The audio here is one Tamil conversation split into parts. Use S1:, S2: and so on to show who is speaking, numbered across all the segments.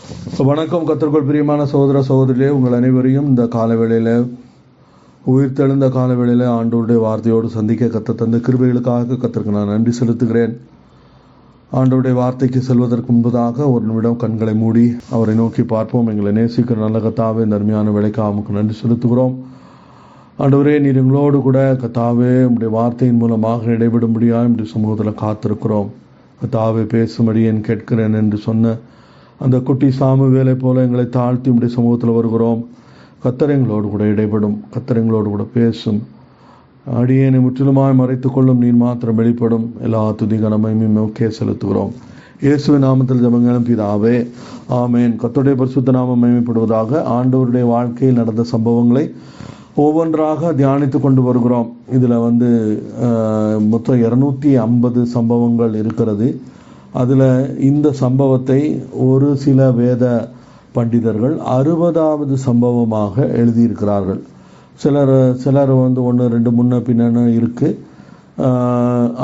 S1: வணக்கம். கர்த்தருக்குள் பிரியமான சகோதர சகோதரிகளே, உங்கள் அனைவரையும் இந்த காலவேளையில் உயிர்த்தெழுந்த காலவேளையில் ஆண்டவருடைய வார்த்தையோடு சந்திக்க கர்த்தர் தந்த கிருபைகளுக்காக கர்த்தருக்கு நான் நன்றி செலுத்துகிறேன். ஆண்டவருடைய வார்த்தைக்கு செல்வதற்கு முன்பதாக ஒரு நிமிடம் கண்களை மூடி அவரை நோக்கி பார்ப்போம். எங்களை நேசிக்கிற நல்ல கர்த்தாவே, இந்த அருமையான வேலைக்காக நமக்கு நன்றி செலுத்துகிறோம். ஆண்டவரே, நீர் எங்களோடு கூட கர்த்தாவே உம்முடைய வார்த்தையின் மூலமாக இடைவிடும்படியாக இப்படி சமூகத்தில் காத்திருக்கிறோம். கர்த்தாவே, பேசும்படி என் கேட்கிறேன் என்று சொன்ன அந்த குட்டி சாமுவேலை போல எங்களை தாழ்த்தி உடைய சமூகத்தில் வருகிறோம். கர்த்தர் எங்களோடு கூட இடைப்படும், கர்த்தர் எங்களோடு கூட பேசும். அடியேனை முற்றிலுமாய் மறைத்து கொள்ளும், நீர் மாத்திரம் வெளிப்படும். எல்லா துதி கனமையும் நோக்கே செலுத்துகிறோம். இயேசுவின் நாமத்தில் ஜெபங்களும் பிதாவே, ஆமேன். கர்த்தருடைய பரிசுத்த நாமம் மகிமைப்படுவதாக. ஆண்டவருடைய வாழ்க்கையில் நடந்த சம்பவங்களை ஒவ்வொன்றாக தியானித்து கொண்டு வருகிறோம். இதில் மொத்தம் 250 சம்பவங்கள் இருக்கிறது. அதில் இந்த சம்பவத்தை ஒரு சில வேத பண்டிதர்கள் 60வது சம்பவமாக எழுதியிருக்கிறார்கள். சிலர் 1 2 முன்ன பின்ன இருக்குது.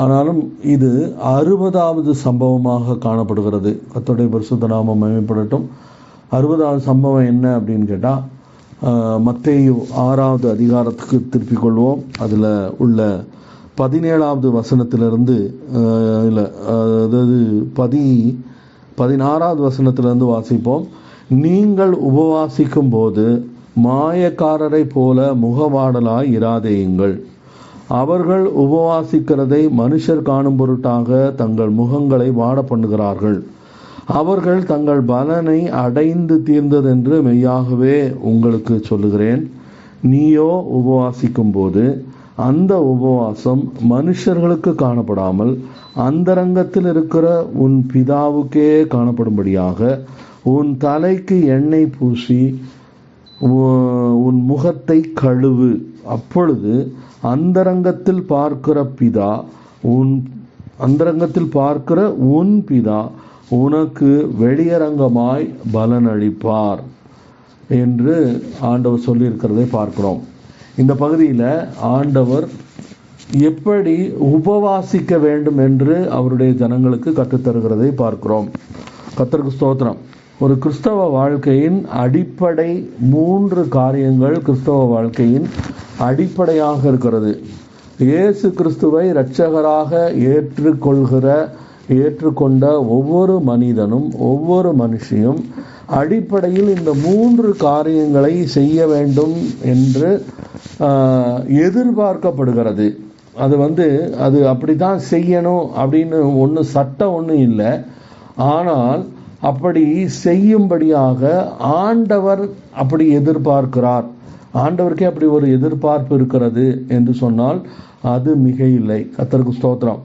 S1: ஆனாலும் இது 60வது சம்பவமாக காணப்படுகிறது. கர்த்தருடைய பரிசுத்த நாமம் மகிமைப்படட்டும். 60வது சம்பவம் என்ன அப்படின்னு கேட்டால், மத்தேயு 6வது அதிகாரத்துக்கு திருப்பிக் கொள்வோம். அதில் உள்ள 17வது வசனத்திலிருந்து அதாவது 16வது வசனத்திலிருந்து வாசிப்போம். நீங்கள் உபவாசிக்கும் போது மாயக்காரரை போல முகவாடலாய் இராதேயுங்கள். அவர்கள் உபவாசிக்கிறதை மனுஷர் காணும் பொருட்டாக தங்கள் முகங்களை வாட பண்ணுகிறார்கள். அவர்கள் தங்கள் பலனை அடைந்து தீர்ந்ததென்று மெய்யாகவே உங்களுக்கு சொல்லுகிறேன். நீயோ உபவாசிக்கும் போது அந்த உபவாசம் மனுஷர்களுக்கு காணப்படாமல் அந்தரங்கத்தில் இருக்கிற உன் பிதாவுக்கே காணப்படும்படியாக உன் தலைக்கு எண்ணெய் பூசி உன் முகத்தை கழுவு. அப்பொழுது அந்தரங்கத்தில் பார்க்கிற உன் பிதா உனக்கு வெளியரங்கமாய் பலனளிப்பார் என்று ஆண்டவர் சொல்லியிருக்கிறதை பார்க்கிறோம். இந்த பகுதியில் ஆண்டவர் எப்படி உபவாசிக்க வேண்டும் என்று அவருடைய ஜனங்களுக்கு கற்றுத்தருகிறதை பார்க்கிறோம். கர்த்தருக்கு ஸ்தோத்திரம். ஒரு கிறிஸ்தவ வாழ்க்கையின் அடிப்படை 3 காரியங்கள் கிறிஸ்தவ வாழ்க்கையின் அடிப்படையாக இருக்கிறது. இயேசு கிறிஸ்துவை இரட்சகராக ஏற்றுக்கொண்ட ஒவ்வொரு மனிதனும் ஒவ்வொரு மனுஷியும் அடிப்படையில் இந்த 3 காரியங்களை செய்ய வேண்டும் என்று எதிர்பார்க்கப்படுகிறது. அது அப்படி தான் செய்யணும் அப்படின்னு சட்டம் ஒன்றும் இல்லை. ஆனால் அப்படி செய்யும்படியாக ஆண்டவர் அப்படி எதிர்பார்க்கிறார். ஆண்டவருக்கே அப்படி ஒரு எதிர்பார்ப்பு இருக்கிறது என்று சொன்னால் அது மிக இல்லை. கர்த்தருக்கு ஸ்தோத்திரம்.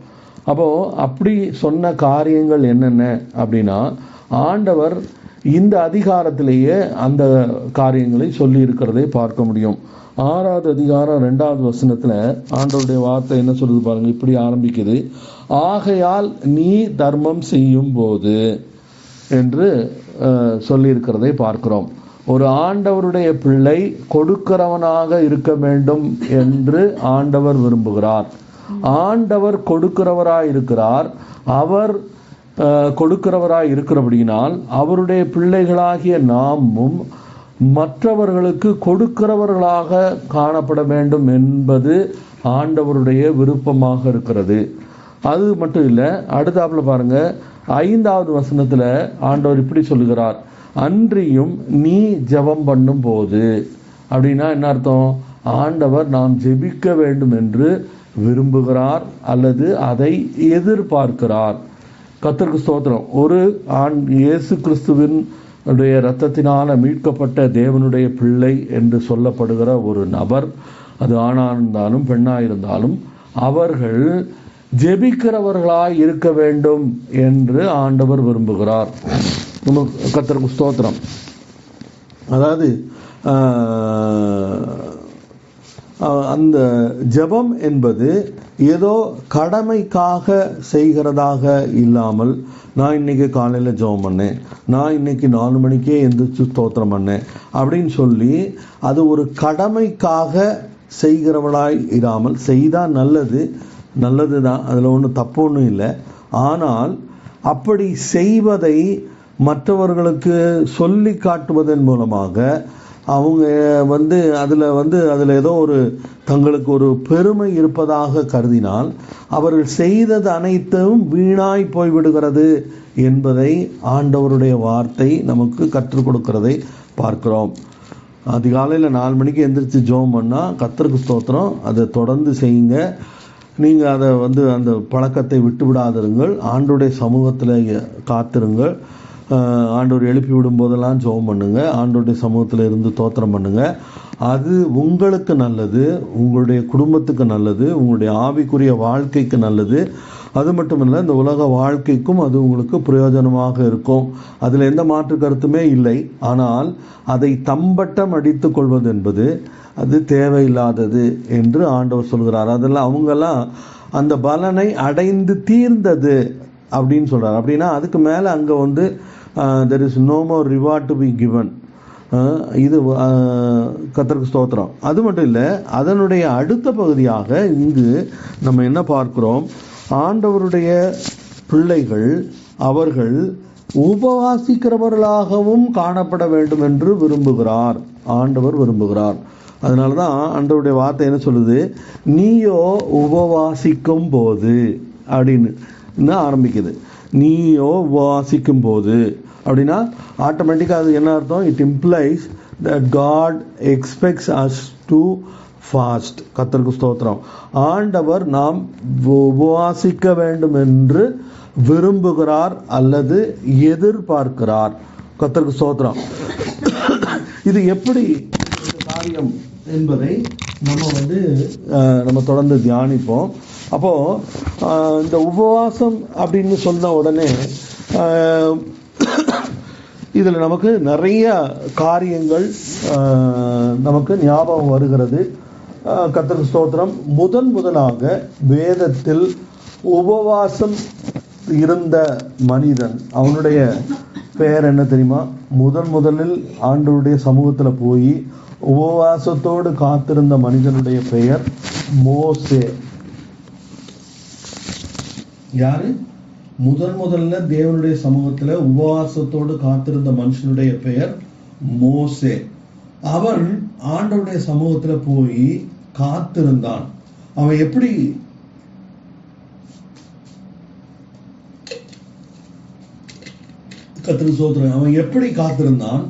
S1: அப்போது அப்படி சொன்ன காரியங்கள் என்னென்ன அப்படின்னா, ஆண்டவர் இந்த அதிகாரத்திலேயே அந்த காரியங்களை சொல்லி இருக்கிறதை பார்க்க முடியும். 6வது அதிகாரம் 2வது வசனத்தில் ஆண்டவருடைய வார்த்தை என்ன சொல்லுது பாருங்க. இப்படி ஆரம்பிக்குது. ஆகையால் நீ தர்மம் செய்யும் போது என்று சொல்லியிருக்கிறதை பார்க்கிறோம். ஒரு ஆண்டவருடைய பிள்ளை கொடுக்கிறவனாக இருக்க வேண்டும் என்று ஆண்டவர் விரும்புகிறார். ஆண்டவர் கொடுக்கிறவராய் இருக்கிறார். அவர் கொடுக்கிறவராய் இருக்கிறபடியினால் அவருடைய பிள்ளைகளாகிய நாமும் மற்றவர்களுக்கு கொடுக்கிறவர்களாக காணப்பட வேண்டும் என்பது ஆண்டவருடைய விருப்பமாக இருக்கிறது. அது மட்டும் இல்லை, அடுத்தாப்புல பாருங்க, 5வது வசனத்தில் ஆண்டவர் இப்படி சொல்லுகிறார். அன்றியும் நீ ஜெபம் பண்ணும் போது. அப்படின்னா என்ன அர்த்தம்? ஆண்டவர் நாம் ஜெபிக்க வேண்டும் என்று விரும்புகிறார் அல்லது அதை எதிர்பார்க்கிறார். கர்த்தருக்கு ஸ்தோத்திரம். ஒரு இயேசு கிறிஸ்துவின் இரத்தத்தினால மீட்கப்பட்ட தேவனுடைய பிள்ளை என்று சொல்லப்படுகிற ஒரு நபர், அது ஆணாக இருந்தாலும் பெண்ணாக இருந்தாலும், அவர்கள் ஜெபிக்கிறவர்களாய் இருக்க வேண்டும் என்று ஆண்டவர் விரும்புகிறார். கர்த்தருக்கு ஸ்தோத்திரம். அதாவது அந்த ஜெபம் என்பது ஏதோ கடமைக்காக செய்கிறதாக இல்லாமல், நான் இன்னைக்கு காலையில் ஜெபம் பண்ணேன், நான் இன்னைக்கு 4 மணிக்கே எந்திரிச்சு ஸ்தோத்திரம் பண்ணேன் அப்படின்னு சொல்லி அது ஒரு கடமைக்காக செய்கிறவளாய் இராமல், செய்தால் நல்லது தான், அதில் ஒன்றும் தப்பு ஒன்றும் இல்லை. ஆனால் அப்படி செய்வதை மற்றவர்களுக்கு சொல்லி காட்டுவதன் மூலமாக அவங்க அதில் ஏதோ ஒரு தங்களுக்கு ஒரு பெருமை இருப்பதாக கருதினால் அவர்கள் செய்தது அனைத்தும் வீணாய் போய்விடுகிறது என்பதை ஆண்டவருடைய வார்த்தை நமக்கு கற்றுக் கொடுக்கிறதை பார்க்கிறோம். அதிகாலையில் 4 மணிக்கு எந்திரிச்சு ஜெபம் பண்ணால் கர்த்தருக்கு ஸ்தோத்திரம், அதை தொடர்ந்து செய்யுங்க. நீங்கள் அதை அந்த பழக்கத்தை விட்டு விடாதிருங்கள். ஆண்டவருடைய சமூகத்தில் காத்திருங்கள். ஆண்டவர் எழுப்பி விடும் போதெல்லாம் ஜெபம் பண்ணுங்க. ஆண்டவருடைய சமூகத்தில் இருந்து தோத்திரம் பண்ணுங்க. அது உங்களுக்கு நல்லது, உங்களுடைய குடும்பத்துக்கு நல்லது, உங்களுடைய ஆவிக்குரிய வாழ்க்கைக்கு நல்லது. அது மட்டும் இல்லை, இந்த உலக வாழ்க்கைக்கும் அது உங்களுக்கு பிரயோஜனமாக இருக்கும். அதில் எந்த மாற்று கருத்துமே இல்லை. ஆனால் அதை தம்பட்டம் அடித்து கொள்வது என்பது அது தேவையில்லாதது என்று ஆண்டவர் சொல்கிறார். அதெல்லாம் அவங்கெல்லாம் அந்த பலனை அடைந்து தீர்ந்தது அப்படின்னு சொல்கிறார். அப்படின்னா அதுக்கு மேலே அங்கே there is no more reward to be given. இது கர்த்தருக்கு ஸ்தோத்திரம். அது மட்டும் இல்லை, அதனுடைய அடுத்த பகுதியாக இங்கு நம்ம என்ன பார்க்கிறோம், ஆண்டவருடைய பிள்ளைகள் அவர்கள் உபவாசிக்கிறவர்களாகவும் காணப்பட வேண்டும் என்று ஆண்டவர் விரும்புகிறார். அதனால தான் ஆண்டவருடைய வார்த்தை என்ன சொல்லுது, நீயோ உபவாசிக்கும் போது அப்படின்னு ஆரம்பிக்குது. நீயோ உபவாசிக்கும் போது அப்படின்னா ஆட்டோமேட்டிக்காக அது என்ன அர்த்தம்? It implies that God expects us to fast. கர்த்தருக்கு ஸ்தோத்திரம். ஆண்டவர் நாம் உபவாசிக்க வேண்டும் என்று விரும்புகிறார் அல்லது எதிர்பார்க்கிறார். கர்த்தருக்கு ஸ்தோத்திரம். இது எப்படி காரியம் என்பதை நம்ம தொடர்ந்து தியானிப்போம். அப்போது இந்த உபவாசம் அப்படின்னு சொன்ன உடனே இதில் நமக்கு நிறைய காரியங்கள் நமக்கு ஞாபகம் வருகிறது. கர்த்தருக்கு ஸ்தோத்திரம். முதலாக வேதத்தில் உபவாசம் இருந்த மனிதன், அவனுடைய பெயர் என்ன தெரியுமா? முதலில் ஆண்டவருடைய சமூகத்தில் போய் உபவாசத்தோடு காத்திருந்த மனிதனுடைய பெயர் மோசே. யாரு? முதல்ல தேவனுடைய சமூகத்துல உபவாசத்தோடு காத்திருந்த மனுஷனுடைய பெயர் மோசே. அவன் ஆண்டவருடைய சமூகத்துல போய் காத்திருந்தான். அவன் எப்படி அவன் எப்படி காத்திருந்தான்?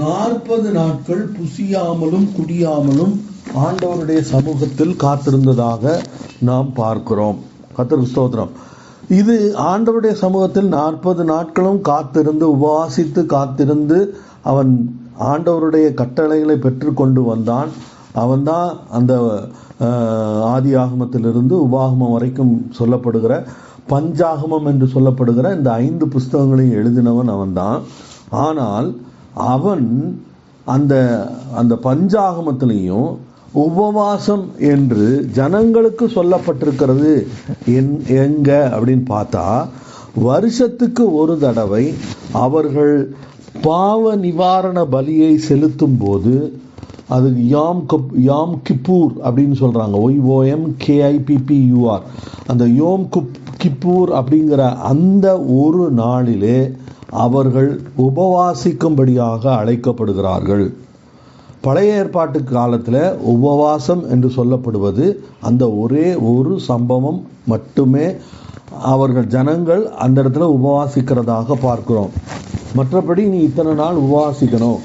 S1: 40 நாட்கள் புசியாமலும் குடியாமலும் ஆண்டவருடைய சமூகத்தில் காத்திருந்ததாக நாம் பார்க்கிறோம். கர்த்தருக்கு ஸ்தோத்திரம். இது ஆண்டவருடைய சமூகத்தில் 40 நாட்களும் காத்திருந்து உபவாசித்து காத்திருந்து அவன் ஆண்டவருடைய கட்டளைகளை பெற்றுக்கொண்டு வந்தான். அவன்தான் அந்த ஆதி ஆகமத்திலிருந்து உபாகமம் வரைக்கும் சொல்லப்படுகிற பஞ்சாகமம் என்று சொல்லப்படுகிற இந்த 5 புஸ்தகங்களையும் எழுதினவன் அவன்தான். ஆனால் அவன் அந்த பஞ்சாகமத்திலையும் உபவாசம் என்று ஜனங்களுக்கு சொல்லப்பட்டிருக்கிறது எங்க அப்படின்னு பார்த்தா, வருஷத்துக்கு ஒரு தடவை அவர்கள் பாவ நிவாரண பலியை செலுத்தும் போது, அது யாம் கிப்பூர் அப்படின்னு சொல்றாங்க, OYMKIPPUR, அந்த யோம் கிப்பூர் அப்படிங்கிற அந்த ஒரு நாளிலே அவர்கள் உபவாசிக்கும்படியாக அழைக்கப்படுகிறார்கள். பழைய ஏற்பாட்டு காலத்தில் உபவாசம் என்று சொல்லப்படுவது அந்த ஒரே ஒரு சம்பவம் மட்டுமே. அவர்கள் ஜனங்கள் அந்த இடத்துல உபவாசிக்கிறதாக பார்க்கிறோம். மற்றபடி நீ இத்தனை நாள் உபவாசிக்கணும்,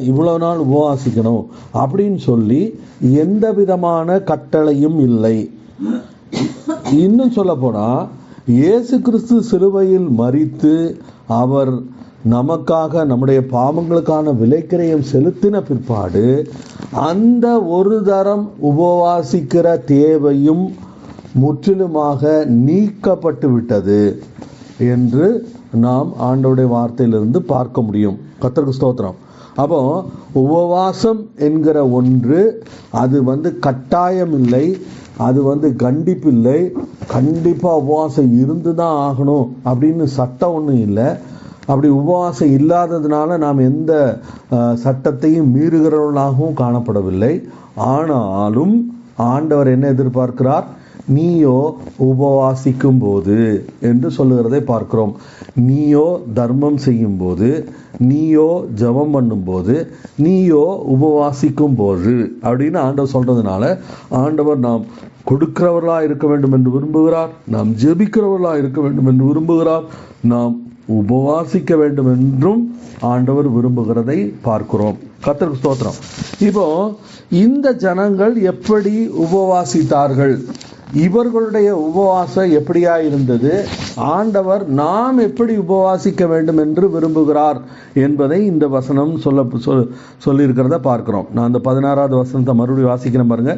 S1: இவ்வளோ நாள் உபவாசிக்கணும் அப்படின்னு சொல்லி எந்த விதமான கட்டளையும் இல்லை. இன்னும் சொல்ல போனா, இயேசு கிறிஸ்து சிலுவையில் மரித்து அவர் நமக்காக நம்முடைய பாவங்களுக்கான விலைக்கிரயம் செலுத்தின பிற்பாடு அந்த ஒரு தரம் உபவாசிக்கிற தேவையும் முற்றிலுமாக நீக்கப்பட்டு விட்டது என்று நாம் ஆண்டவருடைய வார்த்தையிலிருந்து பார்க்க முடியும். கர்த்தருக்கு ஸ்தோத்திரம். அப்போ உபவாசம் என்கிற ஒன்று அது கட்டாயம் இல்லை, அது கண்டிப்பில்லை. கண்டிப்பாக உபவாசம் இருந்து தான் ஆகணும் அப்படின்னு சட்டம் ஒன்றும் இல்லை. அப்படி உபவாசம் இல்லாததுனால நாம் எந்த சட்டத்தையும் மீறுகிறவர்களாகவும் காணப்படவில்லை. ஆனாலும் ஆண்டவர் என்ன எதிர்பார்க்கிறார்? நீயோ உபவாசிக்கும் போது என்று சொல்லுகிறதை பார்க்கிறோம். நீயோ தர்மம் செய்யும் போது, நீயோ ஜெபம் பண்ணும்போது, நீயோ உபவாசிக்கும் போது அப்படின்னு ஆண்டவர் சொல்றதுனால ஆண்டவர் நாம் கொடுக்கிறவர்களாக இருக்க வேண்டும் என்று விரும்புகிறார், நாம் ஜெபிக்கிறவர்களாக இருக்க வேண்டும் என்று விரும்புகிறார், நாம் உபவாசிக்க வேண்டும் என்றும் ஆண்டவர் விரும்புகிறதை பார்க்கிறோம். கர்த்தருக்கு ஸ்தோத்திரம். இப்போ இந்த ஜனங்கள் எப்படி உபவாசித்தார்கள், இவர்களுடைய உபவாசம் எப்படியா இருந்தது, ஆண்டவர் நாம் எப்படி உபவாசிக்க வேண்டும் என்று விரும்புகிறார் என்பதை இந்த வசனம் சொல்லியிருக்கிறத பார்க்கிறோம். நான் அந்த 16வது வசனத்தை மறுபடியும் வாசிக்கிறேன் பாருங்க.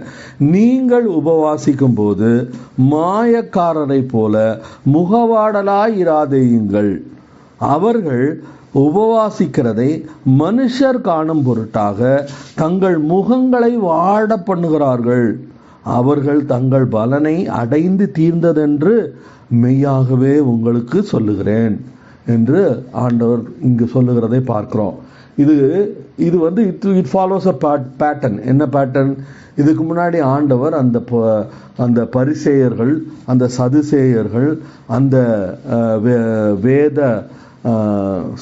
S1: நீங்கள் உபவாசிக்கும் போது மாயக்காரரை போல முகவாடலாய் இராதேயுங்கள். அவர்கள் உபவாசிக்கிறதை மனுஷர் காணும் பொருட்டாக தங்கள் முகங்களை வாட பண்ணுகிறார்கள். அவர்கள் தங்கள் பலனை அடைந்து தீர்ந்ததென்று மெய்யாகவே உங்களுக்கு சொல்லுகிறேன் என்று ஆண்டவர் இங்கு சொல்லுகிறதை பார்க்கிறோம். இது வந்து இட் ஃபாலோஸ் அ பேட்டர்ன். என்ன பேட்டர்ன்? இதுக்கு முன்னாடி ஆண்டவர் அந்த பரிசேயர்கள், அந்த சதுசேயர்கள், அந்த வேத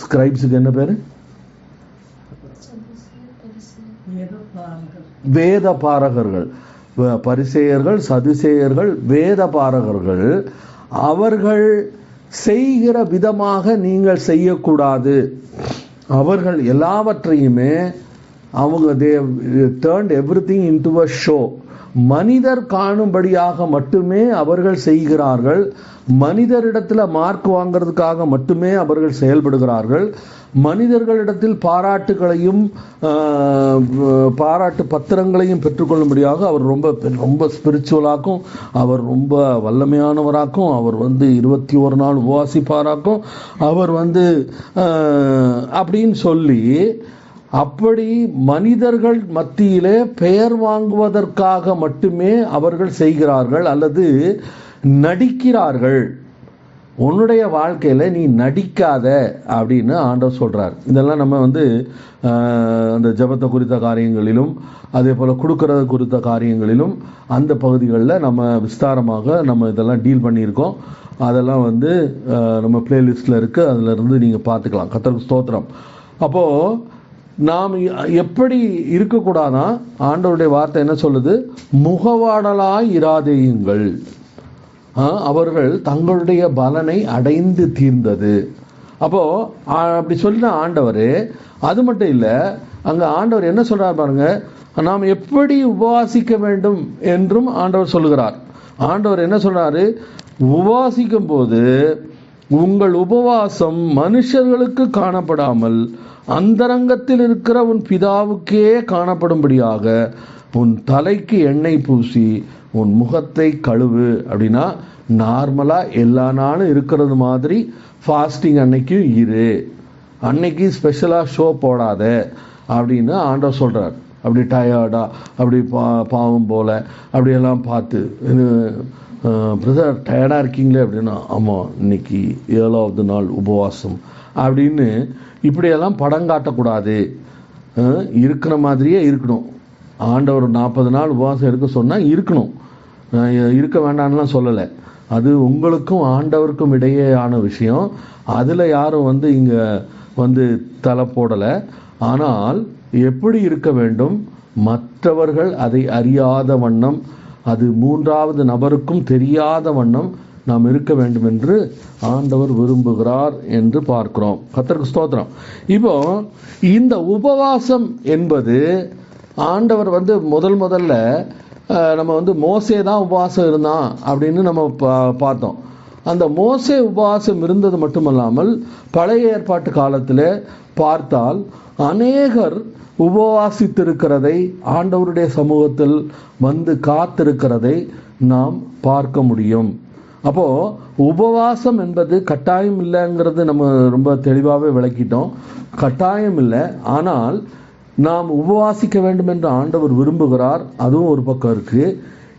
S1: ஸ்கிரைப்ஸுக்கு என்ன பேரு? வேத பாரகர்கள். பரிசேயர்கள், சதுசேயர்கள், வேத பாரகர்கள், அவர்கள் செய்கிற விதமாக நீங்கள் செய்யக்கூடாது. அவர்கள் எல்லாவற்றையுமே அவங்க turned everything into a show. மனிதர் காணும்படியாக மட்டுமே அவர்கள் செய்கிறார்கள். மனிதரிடத்தில் மார்க் வாங்கிறதுக்காக மட்டுமே அவர்கள் செயல்படுகிறார்கள். மனிதர்களிடத்தில் பாராட்டுகளையும் பாராட்டு பத்திரங்களையும் பெற்றுக்கொள்ளும்படியாக அவர் ரொம்ப ஸ்பிரிச்சுவலாக்கும், அவர் ரொம்ப வல்லமையானவராக்கும், அவர் 21 நாள் உபவாசிப்பாராக்கும், அவர் அப்படின்னு சொல்லி அப்படி மனிதர்கள் மத்தியிலே பெயர் வாங்குவதற்காக மட்டுமே அவர்கள் செய்கிறார்கள் அல்லது நடிக்கிறார்கள். உன்னுடைய வாழ்க்கையில நீ நடிக்காத அப்படின்னு ஆண்டவர் சொல்றார். இதெல்லாம் நம்ம அந்த ஜெபத்தை குறித்த காரியங்களிலும் அதே போல கொடுக்கறது குறித்த காரியங்களிலும் அந்த பகுதிகளில் நம்ம விஸ்தாரமாக நம்ம இதெல்லாம் டீல் பண்ணியிருக்கோம். அதெல்லாம் நம்ம பிளேலிஸ்ட்ல இருக்கு, அதுல இருந்து நீங்க பார்த்துக்கலாம். கர்த்தருக்கு ஸ்தோத்திரம். அப்போ நாம் எப்படி இருக்கக்கூடாதான்? ஆண்டவருடைய வார்த்தை என்ன சொல்லுது? முகவாடலாய் இராதேயுங்கள். அவர்கள் தங்களுடைய பலனை அடைந்து தீர்ந்தது. அப்போ அப்படி சொல்லின ஆண்டவர் அது மட்டும் இல்லை, அங்க ஆண்டவர் என்ன சொல்றார் பாருங்க, நாம் எப்படி உபவாசிக்க வேண்டும் என்றும் ஆண்டவர் சொல்லுகிறார். ஆண்டவர் என்ன சொல்றாரு? உபவாசிக்கும் போது உங்கள் உபவாசம் மனுஷர்களுக்கு காணப்படாமல் அந்தரங்கத்தில் இருக்கிற உன் பிதாவுக்கே காணப்படும்படியாக உன் தலைக்கு எண்ணெய் பூசி உன் முகத்தை கழுவு. அப்படின்னா நார்மலா எல்லா நாளும் இருக்கிறது மாதிரி ஃபாஸ்டிங் அன்னைக்கும் இரு, அன்னைக்கு ஸ்பெஷலா ஷோ போடாத அப்படின்னு ஆண்டவர் சொல்றார். அப்படி டயர்டா அப்படி பாவம் போல அப்படியெல்லாம் பார்த்து, பிரதர் டயர்டாக இருக்கீங்களே அப்படின்னா, ஆமாம் இன்னைக்கு 7வது நாள் உபவாசம் அப்படின்னு இப்படியெல்லாம் படம் காட்டக்கூடாது. இருக்கிற மாதிரியே இருக்கணும். ஆண்டவர் 40 நாள் உபவாசம் இருக்க சொன்னால் இருக்கணும், இருக்க வேண்டாம்லாம் சொல்லலை. அது உங்களுக்கும் ஆண்டவருக்கும் இடையேயான விஷயம். அதில் யாரும் இங்கே தலை போடலை. ஆனால் எப்படி இருக்க வேண்டும்? மற்றவர்கள் அதை அறியாத வண்ணம், அது 3வது நபருக்கும் தெரியாத வண்ணம் நாம் இருக்க வேண்டும் என்று ஆண்டவர் விரும்புகிறார் என்று பார்க்கிறோம். கர்த்தருக்கு ஸ்தோத்திரம். இப்போ இந்த உபவாசம் என்பது ஆண்டவர் முதல்ல நம்ம மோசே தான் உபவாசம் இருந்தான் அப்படின்னு நம்ம பார்த்தோம். அந்த மோசே உபவாசம் இருந்தது மட்டுமல்லாமல் பழைய ஏற்பாட்டு காலத்தில் பார்த்தால் அநேகர் உபவாசித்திருக்கிறதை, ஆண்டவருடைய சமூகத்தில் காத்திருக்கிறதை நாம் பார்க்க முடியும். அப்போ உபவாசம் என்பது கட்டாயம் இல்லைங்கிறது நம்ம ரொம்ப தெளிவாகவே விளக்கிட்டோம். கட்டாயம் இல்லை, ஆனால் நாம் உபவாசிக்க வேண்டும் என்று ஆண்டவர் விரும்புகிறார். அதுவும் ஒரு பக்கம் இருக்கு.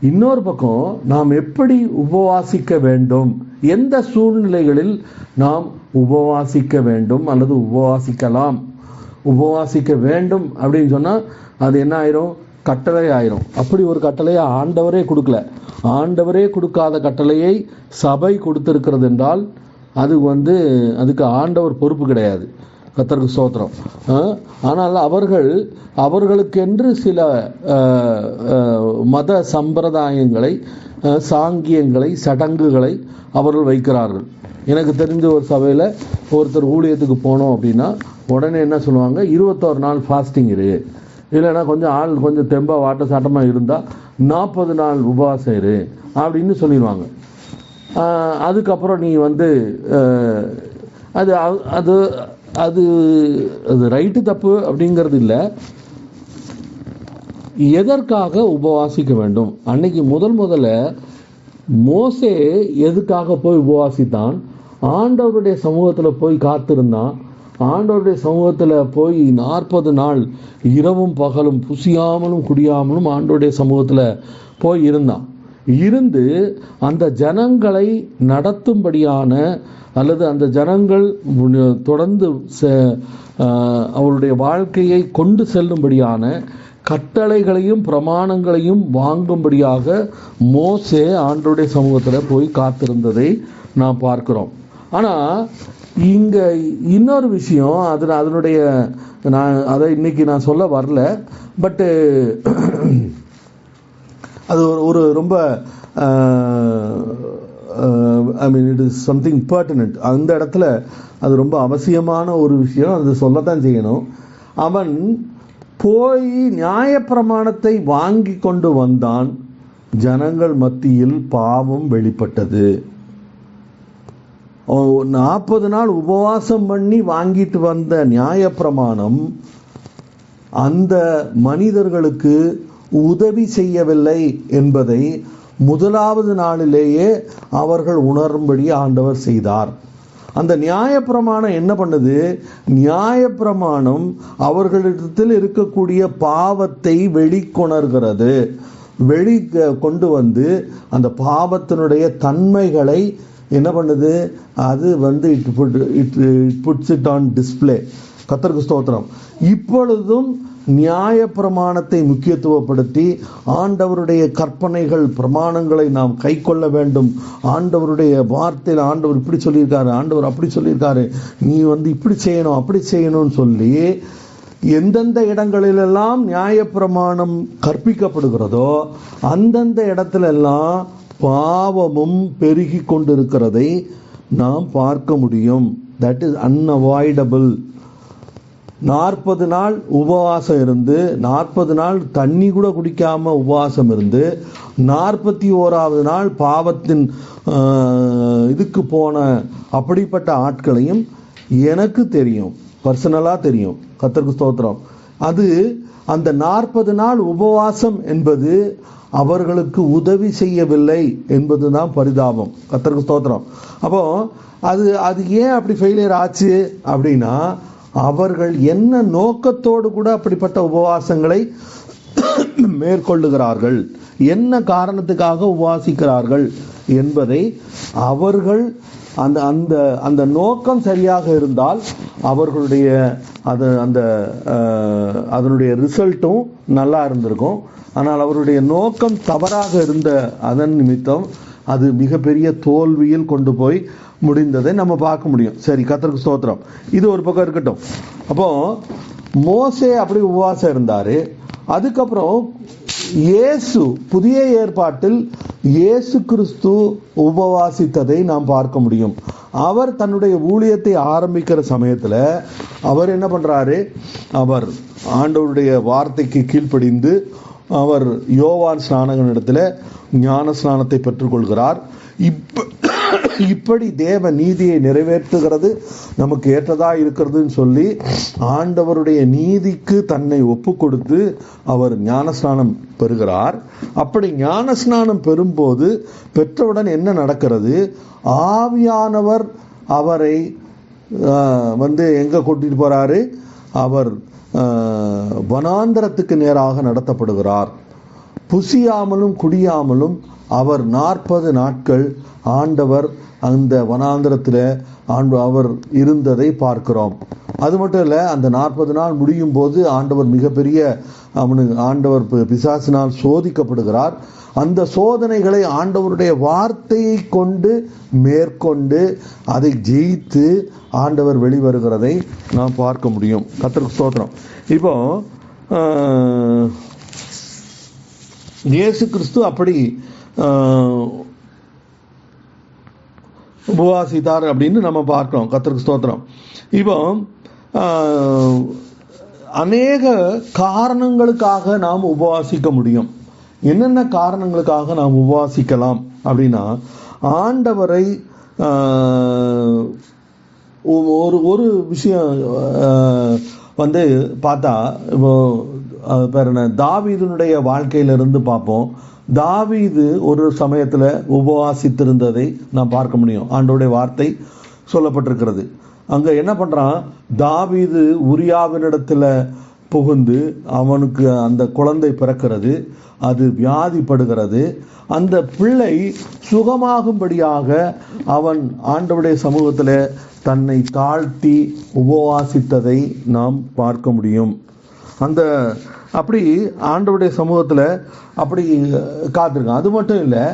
S1: இன்னொரு பக்கம் நாம் எப்படி உபவாசிக்க வேண்டும், எந்த சூழ்நிலைகளில் நாம் உபவாசிக்க வேண்டும் அல்லது உபவாசிக்கலாம். உபவாசிக்க வேண்டும் அப்படின்னு சொன்னால் அது என்ன ஆயிரும்? கட்டளை ஆயிரும். அப்படி ஒரு கட்டளையை ஆண்டவரே கொடுக்கல. ஆண்டவரே கொடுக்காத கட்டளையை சபை கொடுத்திருக்கிறது என்றால் அது அதுக்கு ஆண்டவர் பொறுப்பு கிடையாது. கர்த்தருக்கு ஸ்தோத்திரம். ஆனால் அவர்களுக்கென்று சில மத சம்பிரதாயங்களை, சாங்கியங்களை, சடங்குகளை அவர்கள் வைக்கிறார்கள். எனக்கு தெரிஞ்ச ஒரு சபையில் ஒருத்தர் ஊழியத்துக்கு போனோம் அப்படின்னா உடனே என்ன சொல்லுவாங்க, 21 நாள் ஃபாஸ்டிங் இரு, இல்லைன்னா கொஞ்சம் தெம்பா வாட்ட சாட்டமாக இருந்தால் 40 நாள் உபவாசம் இரு அப்படின்னு சொல்லிடுவாங்க. அதுக்கப்புறம் நீ அது அது அது அது ரைட்டு தப்பு அப்படிங்கிறது இல்லை. எதற்காக உபவாசிக்க வேண்டும்? அன்னைக்கு முதல்ல மோசே எதுக்காக போய் உபவாசித்தான்? ஆண்டவருடைய சமூகத்தில் போய் காத்திருந்தான். ஆண்டவருடைய சமூகத்தில் போய் 40 நாள் இரவும் பகலும் புசியாமலும் குடியாமலும் ஆண்டவருடைய சமூகத்தில் போய் இருந்து அந்த ஜனங்களை நடத்தும்படியான அல்லது அந்த ஜனங்கள் தொடர்ந்து அவருடைய வாழ்க்கையை கொண்டு செல்லும்படியான கட்டளைகளையும் பிரமாணங்களையும் வாங்கும்படியாக மோசே ஆண்டவருடைய சமூகத்தில் போய் காத்திருந்ததை நாம் பார்க்கிறோம். ஆனால் இங்கே இன்னொரு விஷயம், அதனுடைய அதை இன்னைக்கு நான் சொல்ல வரல. பட்டு அது ஒரு ரொம்ப இட் இஸ் சம்திங் பர்டினன்ட். அந்த இடத்துல அது ரொம்ப அவசியமான ஒரு விஷயம், அது சொல்லத்தான் செய்யணும். அவன் போய் நியாயப்பிரமாணத்தை வாங்கி கொண்டு வந்தான். ஜனங்கள் மத்தியில் பாவம் வெளிப்பட்டது. 40 நாள் உபவாசம் பண்ணி வாங்கிட்டு வந்த நியாயப்பிரமாணம் அந்த மனிதர்களுக்கு உதவி செய்யவில்லை என்பதை முதலாவது நாளிலேயே அவர்கள் உணரும்படி ஆண்டவர் செய்தார். அந்த நியாயப்பிரமாணம் என்ன பண்ணுது? நியாயப்பிரமாணம் அவர்களிடத்தில் இருக்கக்கூடிய பாவத்தை வெளிக்கொணர்கிறது. கொண்டு வந்து அந்த பாவத்தினுடைய தன்மைகளை என்ன பண்ணுது? அது it puts it on display. கர்த்தருக்கு ஸ்தோத்திரம். இப்பொழுதும் நியாயப்பிரமாணத்தை முக்கியத்துவப்படுத்தி ஆண்டவருடைய கற்பனைகள் பிரமாணங்களை நாம் கை கொள்ள வேண்டும். ஆண்டவருடைய வார்த்தையில் ஆண்டவர் இப்படி சொல்லியிருக்காரு, ஆண்டவர் அப்படி சொல்லியிருக்காரு, நீ இப்படி செய்யணும் அப்படி செய்யணும்னு சொல்லி எந்தெந்த இடங்களிலெல்லாம் நியாயப்பிரமாணம் கற்பிக்கப்படுகிறதோ அந்தந்த இடத்திலெல்லாம் பாவமும் பெருகி கொண்டிருக்கிறதை நாம் பார்க்க முடியும். That is unavoidable. 40 நாள் உபவாசம் இருந்து 40 நாள் தண்ணி கூட குடிக்காம உபவாசம் இருந்து 41வது நாள் பாவத்தின் இதுக்கு போன அப்படிப்பட்ட ஆட்களையும் எனக்கு தெரியும், பர்சனலாக தெரியும். கர்த்தருக்கு ஸ்தோத்திரம். அது அந்த 40 நாள் உபவாசம் என்பது அவர்களுக்கு உதவி செய்யவில்லை என்பதுதான் பரிதாபம். கர்த்தருக்கு ஸ்தோத்திரம். அப்போ அது ஏன் அப்படி ஃபெயிலியர் ஆச்சு அப்படின்னா, அவர்கள் என்ன நோக்கத்தோடு கூட அப்படிப்பட்ட உபவாசங்களை மேற்கொள்ளுகிறார்கள், என்ன காரணத்துக்காக உபவாசிக்கிறார்கள் என்பதை அவர்கள் அந்த நோக்கம் சரியாக இருந்தால் அவர்களுடைய அதனுடைய ரிசல்ட்டும் நல்லா இருந்திருக்கும். ஆனால் அவருடைய நோக்கம் தவறாக இருந்த அதன் நிமித்தம் அது மிகப்பெரிய தோல்வியில் கொண்டு போய் முடிந்ததை நம்ம பார்க்க முடியும். சரி, கர்த்தருக்கு ஸ்தோத்திரம். இது ஒரு பக்கம் இருக்கட்டும். அப்போ மோசே அப்படி உபவாசம் இருந்தாரு. அதுக்கப்புறம் இயேசு, புதிய ஏற்பாட்டில் இயேசு கிறிஸ்து உபவாசித்ததை நாம் பார்க்க முடியும். அவர் தன்னுடைய ஊழியத்தை ஆரம்பிக்கிற சமயத்துல அவர் என்ன பண்றாரு? அவர் ஆண்டவருடைய வார்த்தைக்கு கீழ்ப்படிந்து அவர் யோவான் ஸ்நானகனிடத்துல ஞான ஸ்நானத்தை பெற்றுக்கொள்கிறார். இப்படி தேவ நீதியை நிறைவேற்றுகிறது நமக்கு ஏற்றதா இருக்கிறதுன்னு சொல்லி ஆண்டவருடைய நீதிக்கு தன்னை ஒப்பு கொடுத்து அவர் ஞானஸ்நானம் பெறுகிறார். அப்படி ஞானஸ்நானம் பெறும்போது பெற்றவுடன் என்ன நடக்கிறது? ஆவியானவர் அவரை எங்க கூட்டிட்டு போறாரு? அவர் வனாந்தரத்துக்கு நேராக நடத்தப்படுகிறார். புசியாமலும் குடியாமலும் அவர் 40 நாட்கள் ஆண்டவர் அந்த வனாந்திரத்தில் அவர் இருந்ததை பார்க்கிறோம். அது மட்டும் இல்லை, அந்த 40 நாள் முடியும் போது ஆண்டவர் மிகப்பெரிய ஆண்டவர் பிசாசினால் சோதிக்கப்படுகிறார். அந்த சோதனைகளை ஆண்டவருடைய வார்த்தையை கொண்டு மேற்கொண்டு அதை ஜெயித்து ஆண்டவர் வெளிவருகிறதை நாம் பார்க்க முடியும். கர்த்தருக்கு ஸ்தோத்திரம். இப்போ இயேசு கிறிஸ்து அப்படி உபவாசித்தார் அப்படின்னு நம்ம பார்க்கிறோம். கர்த்தருக்கு ஸ்தோத்திரம். இப்போ அநேக காரணங்களுக்காக நாம் உபவாசிக்க முடியும். என்னென்ன காரணங்களுக்காக நாம் உபவாசிக்கலாம் அப்படின்னா, ஆண்டவரை ஒரு விஷயம் வந்து பார்த்தா, இப்போ பேர் என்ன, தாவீதுனுடைய வாழ்க்கையிலிருந்து பார்ப்போம். தாவீது ஒரு சமயத்தில் உபவாசித்திருந்ததை நாம் பார்க்க முடியும். ஆண்டவருடைய வார்த்தை சொல்லப்பட்டிருக்கிறது. அங்கே என்ன பண்ணுறான், தாவீது உரியாவினிடத்தில் புகுந்து அவனுக்கு அந்த குழந்தை பிறக்கிறது, அது வியாதிப்படுகிறது. அந்த பிள்ளை சுகமாகும்படியாக அவன் ஆண்டவருடைய சமூகத்தில் தன்னை தாழ்த்தி உபவாசித்ததை நாம் பார்க்க முடியும். அப்படி ஆண்டவருடைய சமூகத்தில் அப்படி காத்திருக்கான். அது மட்டும் இல்லை,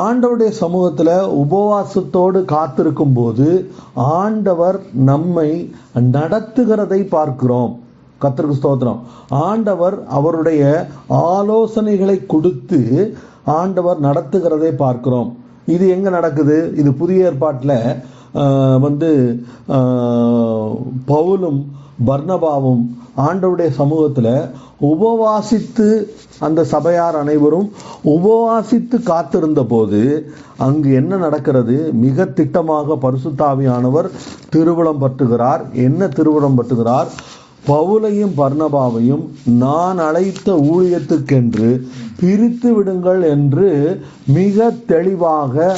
S1: ஆண்டவருடைய சமூகத்தில் உபவாசத்தோடு காத்திருக்கும் போது ஆண்டவர் நம்மை நடத்துகிறதை பார்க்கிறோம். கர்த்தருக்கு ஸ்தோத்திரம். ஆண்டவர் அவருடைய ஆலோசனைகளை கொடுத்து ஆண்டவர் நடத்துகிறதை பார்க்கிறோம். இது எங்க நடக்குது? இது புதிய ஏற்பாட்டில் பவுலும் பர்னபாவும் ஆண்டவருடைய சமூகத்தில் உபவாசித்து, அந்த சபையார் அனைவரும் உபவாசித்து காத்திருந்த போது அங்கு என்ன நடக்கிறது? மிக திட்டமாக பரிசுத்த ஆவியானவர் திருவுளம் பற்றுகிறார். என்ன திருவுளம் பற்றுகிறார்? பவுலையும் பர்னபாவையும் நான் அழைத்த ஊழியத்துக்கென்று பிரித்து விடுங்கள் என்று மிக தெளிவாக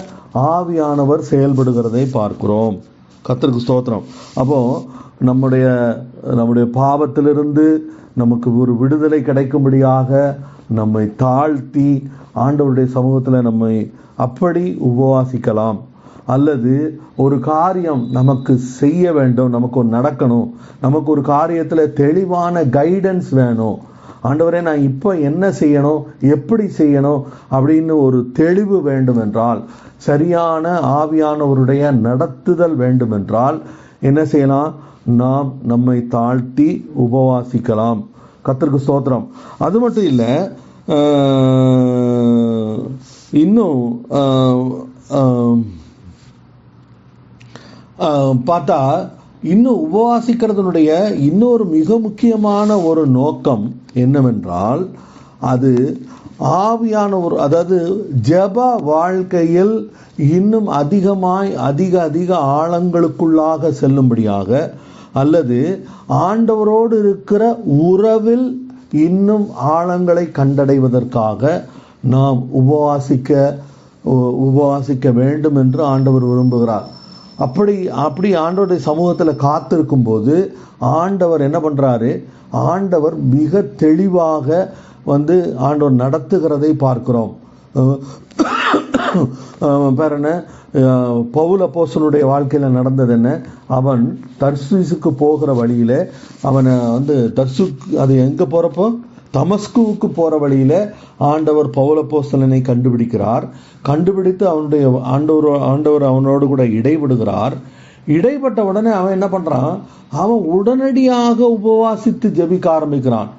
S1: ஆவியானவர் செயல்படுகிறதை பார்க்கிறோம். கர்த்தருக்கு ஸ்தோத்திரம். அப்போ நம்முடைய பாவத்திலிருந்து நமக்கு ஒரு விடுதலை கிடைக்கும்படியாக நம்மை தாழ்த்தி ஆண்டவருடைய சமூகத்தில் நம்மை அப்படி உபவாசிக்கலாம். அல்லது ஒரு காரியம் நமக்கு செய்ய வேண்டும், நமக்கு ஒரு நடக்கணும், நமக்கு ஒரு காரியத்தில் தெளிவான கைடன்ஸ் வேணும். ஆண்டவரே, நான் இப்போ என்ன செய்யணும், எப்படி செய்யணும் அப்படின்னு ஒரு தெளிவு வேண்டும் என்றால், சரியான ஆவியானவருடைய நடத்துதல் வேண்டும் என்றால் என்ன செய்யலாம்? நாம் நம்மை தாழ்த்தி உபவாசிக்கலாம். கர்த்தருக்கு ஸ்தோத்திரம். அது மட்டும் இல்லை, இன்னும் பார்த்தா இன்னும் உபவாசிக்கிறதுனுடைய இன்னொரு மிக முக்கியமான ஒரு நோக்கம் என்னவென்றால், அது ஆவியானவர், அதாவது ஜெப வாழ்க்கையில் இன்னும் அதிக ஆழங்களுக்குள்ளாக செல்லும்படியாக, அல்லது ஆண்டவரோடு இருக்கிற உறவில் இன்னும் ஆழங்களை கண்டடைவதற்காக நாம் உபவாசிக்க வேண்டும் என்று ஆண்டவர் விரும்புகிறார். அப்படி ஆண்டவருடைய சமூகத்தில் காத்திருக்கும் போது ஆண்டவர் என்ன பண்றாரு? ஆண்டவர் மிக தெளிவாக ஆண்டவர் நடத்துகிறதை பார்க்கிறோம். பேர் என்ன, பவுல் அப்போஸ்தலனுடைய வாழ்க்கையில் நடந்தது என்ன? அவன் தர்சீசுக்கு போகிற வழியில அவனை அது எங்க போறப்போ தமஸ்குவுக்கு போற வழியில ஆண்டவர் பவுல் அப்போஸ்தலனை கண்டுபிடித்து ஆண்டவர் அவனோடு கூட இடைபடுகிறார். இடைப்பட்ட உடனே அவன் என்ன பண்றான்? அவன் உடனடியாக உபவாசித்து ஜெபிக்க ஆரம்பிக்கிறான்.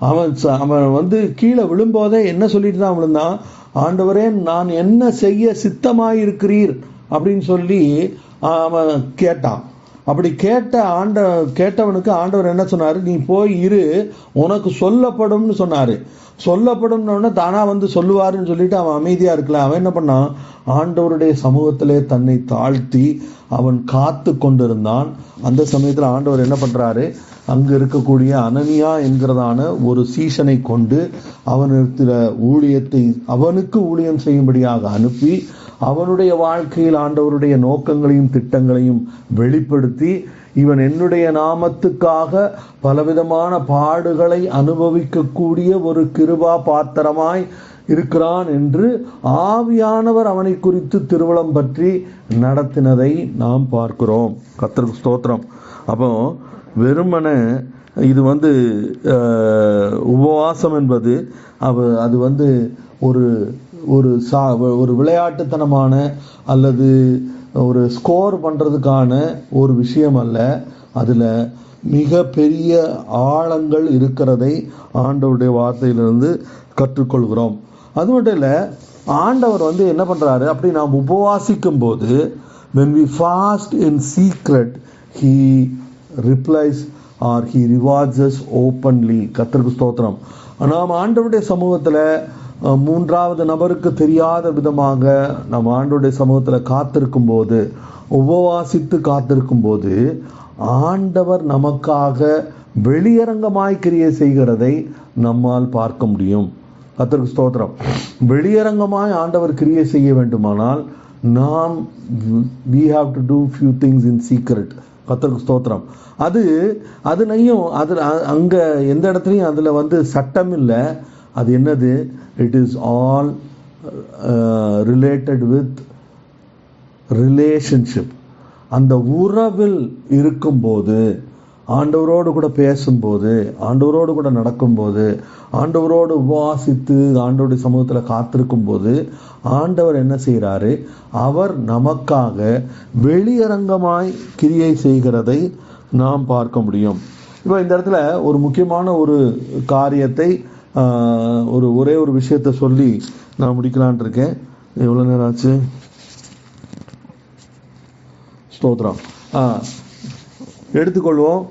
S1: அவன் கீழே விழும்போதே என்ன சொல்லிட்டு தான் விழுந்தான்? ஆண்டவரே, நான் என்ன செய்ய சித்தமாயிருக்கிறீர் அப்படின்னு சொல்லி அவன் கேட்டான். அப்படி கேட்டவனுக்கு ஆண்டவர் என்ன சொன்னாரு? நீ போய் இரு, உனக்கு சொல்லப்படும்னு சொன்னாரு. சொல்லப்படும்னு தானா சொல்லுவாருன்னு சொல்லிட்டு அவன் அமைதியா இருக்கல. அவன் என்ன பண்ணான்? ஆண்டவருடைய சமூகத்திலே தன்னை தாழ்த்தி அவன் காத்து கொண்டிருந்தான். அந்த சமயத்தில் ஆண்டவர் என்ன பண்றாரு? அங்கு இருக்கக்கூடிய அனனியா என்கிறதான ஒரு சீஷனை கொண்டு அவனுக்கு ஊழியம் செய்யும்படியாக அனுப்பி அவனுடைய வாழ்க்கையில் ஆண்டவருடைய நோக்கங்களையும் திட்டங்களையும் வெளிப்படுத்தி இவன் என்னுடைய நாமத்துக்காக பலவிதமான பாடுகளை அனுபவிக்கக்கூடிய ஒரு கிருபா பாத்திரமாய் இருக்கிறான் என்று ஆவியானவர் அவனை குறித்து திருவுளம் பற்றி நடத்தினதை நாம் பார்க்கிறோம். கர்த்தருக்கு ஸ்தோத்திரம். அப்போ வெறுமனே இது உபவாசம் என்பது அது ஒரு ஒரு ஒரு விளையாட்டுத்தனமான அல்லது ஒரு ஸ்கோர் பண்ணுறதுக்கான ஒரு விஷயம் அல்ல. அதில் மிக பெரிய ஆழங்கள் இருக்கிறதை ஆண்டவருடைய வார்த்தையிலிருந்து கற்றுக்கொள்கிறோம். அது மட்டும் இல்லை, ஆண்டவர் என்ன பண்ணுறாரு, அப்படி நாம் உபவாசிக்கும் போது when we fast in secret he replies or he rewards us openly. கர்த்தருக்கு ஸ்தோத்திரம். நாம் ஆண்டவருடைய சமூகத்தில் மூன்றாவது நபருக்கு தெரியாத விதமாக நாம் ஆண்டவருடைய சமூகத்தில் காத்திருக்கும் போது, உபவாசித்து காத்திருக்கும் போது, ஆண்டவர் நமக்காக வெளியரங்கமாய் கிரியை செய்கிறதை நம்மால் பார்க்க முடியும். கர்த்தருக்கு ஸ்தோத்திரம். வெளியரங்கமாய் ஆண்டவர் கிரியை செய்ய வேண்டுமானால் நாம் we have to do few things in secret. கர்த்தருக்கு ஸ்தோத்திரம். அதுலையும் அங்கே எந்த இடத்துலையும் அதில் சட்டம் இல்லை. அது என்னது? It is all related with relationship. அந்த உறவில் இருக்கும்போது, ஆண்டவரோடு கூட பேசும்போது, ஆண்டவரோடு கூட நடக்கும்போது, ஆண்டவரோடு உபவாசித்து ஆண்டவருடைய சமூகத்தில் காத்திருக்கும் போது ஆண்டவர் என்ன செய்கிறாரு? அவர் நமக்காக வெளியரங்கமாய் கிரியை செய்கிறதை நாம் பார்க்க முடியும். இப்போ இந்த இடத்துல ஒரு முக்கியமான ஒரு காரியத்தை ஒரே ஒரு விஷயத்தை சொல்லி நான் முடிக்கலான் இருக்கேன். எவ்வளோ நேரம் ஆச்சு? ஸ்தோத்திரம். எடுத்துக்கொள்வோம்.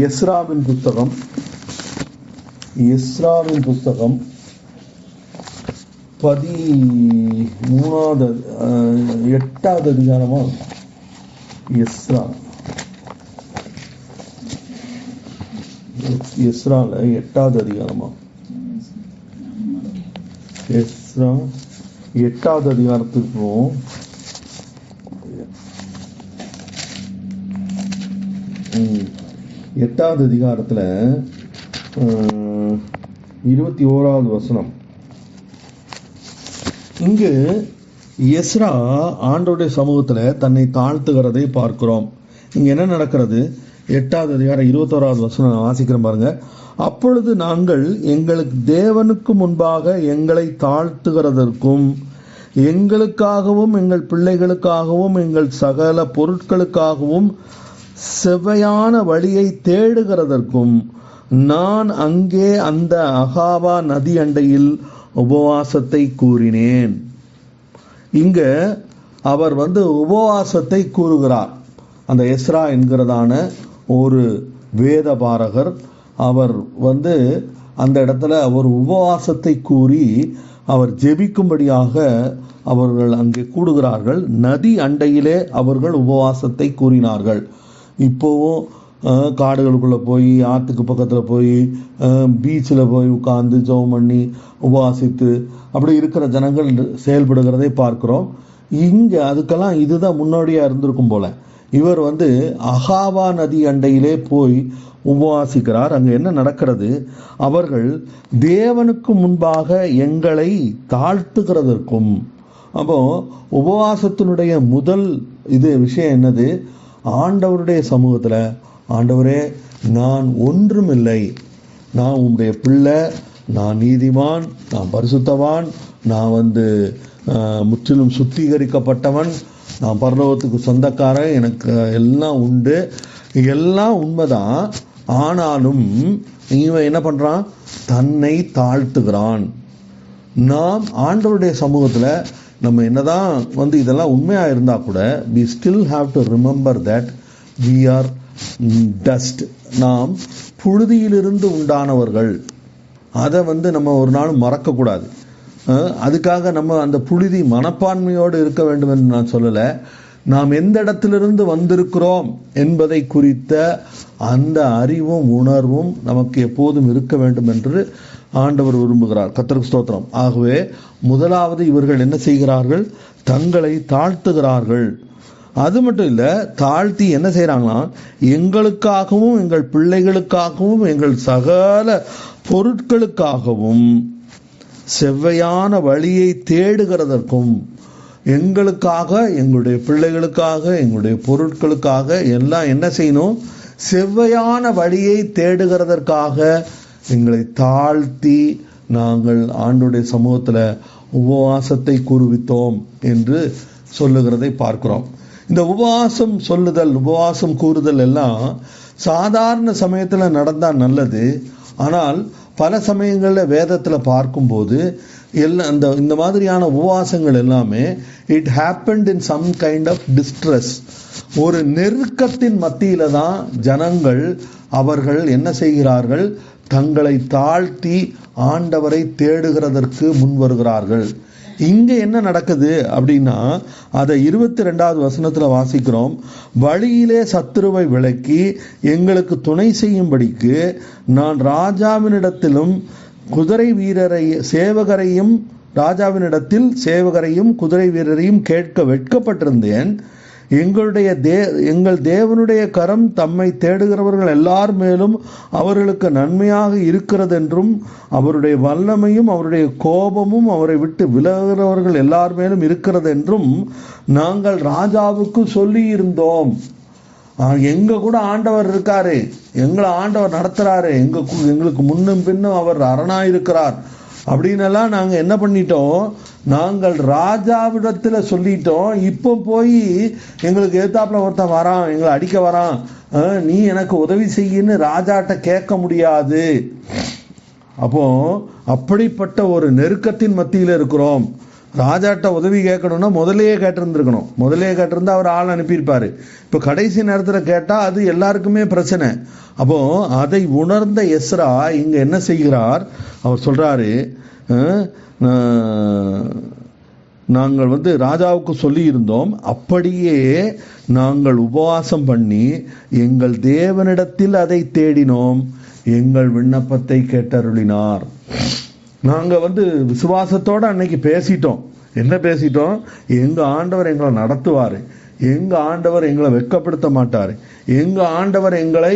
S1: எஸ்ராவின் புஸ்தகம் 8வது அதிகாரமா? எஸ்ரால 8வது அதிகாரமா? எஸ்ரா 8வது அதிகாரத்துக்கு போவோம். 8வது அதிகாரத்தில் 21வது வசனம். இங்கு எஸ்ரா ஆண்டவருடைய சமூகத்தில் தன்னை தாழ்த்துகிறதை பார்க்கிறோம். இங்கே என்ன நடக்கிறது? 8வது அதிகாரம் 21வது வசனம் நான் வாசிக்கிறேன் பாருங்க. அப்பொழுது நாங்கள் எங்களுக்கு தேவனுக்கு முன்பாக எங்களை தாழ்த்துகிறதற்கும், எங்களுக்காகவும் எங்கள் பிள்ளைகளுக்காகவும் எங்கள் சகல பொருட்களுக்காகவும் செவ்வையான வழியை தேடுகிறதற்கும் நான் அங்கே அந்த அகாவா நதி அண்டையில் உபவாசத்தை கூறினேன். இங்க அவர் உபவாசத்தை கூறுகிறார். அந்த எஸ்ரா என்கிறதான ஒரு வேதபாரகர் அவர் அந்த இடத்துல ஒரு உபவாசத்தை கூறி அவர் ஜெபிக்கும்படியாக அவர்கள் அங்கே கூடுகிறார்கள். நதி அண்டையிலே அவர்கள் உபவாசத்தை கூறினார்கள். இப்போவும் காடுகளுக்குள்ளே போய், ஆற்றுக்கு பக்கத்தில் போய், பீச்சில் போய் உட்காந்து ஜெபம் பண்ணி உபவாசித்து அப்படி இருக்கிற ஜனங்கள் செயல்படுகிறதை பார்க்கிறோம். இங்கே அதுக்கெல்லாம் இதுதான் முன்னோடியாக இருந்திருக்கும் போல. இவர் அகாவா நதி அண்டையிலே போய் உபவாசிக்கிறார். அங்கே என்ன நடக்கிறது? அவர்கள் தேவனுக்கு முன்பாக எங்களை தாழ்த்துகிறதற்கும். அப்போ உபவாசத்தினுடைய முதல் விஷயம் என்னது? ஆண்டவருடைய சமூகத்தில், ஆண்டவரே நான் ஒன்றுமில்லை, நான் உம்முடைய பிள்ளை, நான் நீதிமான், நான் பரிசுத்தவான், நான் முற்றிலும் சுத்திகரிக்கப்பட்டவன், நான் பரலோகத்துக்கு சொந்தக்காரன், எனக்கு எல்லாம் உண்டு, எல்லாம் உண்மைதான். ஆனாலும் இவன் என்ன பண்றான்? தன்னை தாழ்த்துகிறான். நாம் ஆண்டவருடைய சமூகத்தில் நம்ம என்னதான் இதெல்லாம் உண்மையா இருந்தா கூட we still have to remember that we are dust. நாம் புழுதியிலிருந்து உண்டானவர்கள். அதை நம்ம ஒரு நாள் மறக்க கூடாது. அதுக்காக நம்ம அந்த புழுதி மனப்பான்மையோடு இருக்க வேண்டும் என்று நான் சொல்லலை. நாம் எந்த இடத்திலிருந்து வந்திருக்கிறோம் என்பதை குறித்த அந்த அறிவும் உணர்வும் நமக்கு எப்போதும் இருக்க வேண்டும் என்று ஆண்டவர் விரும்புகிறார். கர்த்தருக்கு ஸ்தோத்திரம். ஆகவே முதலாவது இவர்கள் என்ன செய்கிறார்கள்? தங்களை தாழ்த்துகிறார்கள். அது மட்டும் இல்லை, தாழ்த்தி என்ன செய்கிறாங்களாம், எங்களுக்காகவும் எங்கள் பிள்ளைகளுக்காகவும் எங்கள் சகல பொருட்களுக்காகவும் செவ்வையான வழியை தேடுகிறதற்கும், எங்களுக்காக, எங்களுடைய பிள்ளைகளுக்காக, எங்களுடைய பொருட்களுக்காக எல்லாம் என்ன செய்யணும், செவ்வையான வழியை தேடுகிறதற்காக எங்களை தாழ்த்தி நாங்கள் ஆண்டவருடைய சமூகத்தில் உபவாசத்தை கூறுவித்தோம் என்று சொல்லுகிறதை பார்க்கிறோம். இந்த உபவாசம் சொல்லுதல், உபவாசம் கூறுதல் எல்லாம் சாதாரண சமயத்தில் நடந்தால் நல்லது. ஆனால் பல சமயங்களில் வேதத்தில் பார்க்கும்போது எல்லாம் இந்த மாதிரியான உபவாசங்கள் எல்லாமே it happened in some kind of distress. ஒரு நெருக்கத்தின் மத்தியில தான் ஜனங்கள் அவர்கள் என்ன செய்கிறார்கள், தங்களை தாழ்த்தி ஆண்டவரை தேடுகிறதற்கு முன் வருகிறார்கள். இங்க என்ன நடக்குது அப்படின்னா, அதை 22வது வசனத்துல வாசிக்கிறோம். வழியிலே சத்துருவை விலக்கி எங்களுக்கு துணை செய்யும்படிக்கு நான் ராஜாவினிடத்திலும் குதிரை வீரரை சேவகரையும் ராஜாவினிடத்தில் சேவகரையும் குதிரை வீரரையும் கேட்க வெட்கப்பட்டிருந்தேன். எங்கள் தேவனுடைய கரம் தம்மை தேடுகிறவர்கள் எல்லார் மேலும் அவர்களுக்கு நன்மையாக இருக்கிறது என்றும், அவருடைய வல்லமையும் அவருடைய கோபமும் அவரை விட்டு விலகுகிறவர்கள் எல்லார் மேலும் இருக்கிறது என்றும் நாங்கள் ராஜாவுக்கு சொல்லி இருந்தோம். எங்க கூட ஆண்டவர் இருக்காரு, எங்களை ஆண்டவர் நடத்துறாரு, எங்களுக்கு முன்னும் பின்னும் அவர் அரணாயிருக்கிறார் அப்படின்னு எல்லாம் நாங்க என்ன பண்ணிட்டோம், நாங்கள் ராஜாவிடத்துல சொல்லிட்டோம். இப்போ போய் எங்களுக்கு எதிர்த்தாப்புல ஒருத்தன் வரான், எங்களை அடிக்க வரான், நீ எனக்கு உதவி செய்யின்னு ராஜாட்ட கேட்க முடியாது. அப்போ அப்படிப்பட்ட ஒரு நெருக்கத்தின் மத்தியில் இருக்கிறோம். ராஜாட்ட உதவி கேட்கணும்னா முதலையே கேட்டிருந்துருக்கணும். முதலையே கேட்டிருந்தா அவர் ஆள் அனுப்பியிருப்பாரு. இப்போ கடைசி நேரத்தில் கேட்டால் அது எல்லாருக்குமே பிரச்சனை. அப்போ அதை உணர்ந்த எஸ்ரா இங்க என்ன செய்கிறார், அவர் சொல்றாரு, நாங்கள் ராஜாவுக்கு சொல்லி இருந்தோம், அப்படியே நாங்கள் உபவாசம் பண்ணி எங்கள் தேவனிடத்தில் அதை தேடினோம், எங்கள் விண்ணப்பத்தை கேட்டருளினார். நாங்க விசுவாசத்தோட அன்னைக்கு பேசிட்டோம். என்ன பேசிட்டோம், எங்க ஆண்டவர் எங்களை நடத்துவாரு, எங்க ஆண்டவர் எங்களை வெட்கப்படுத்த மாட்டாரு, எங்க ஆண்டவர் எங்களை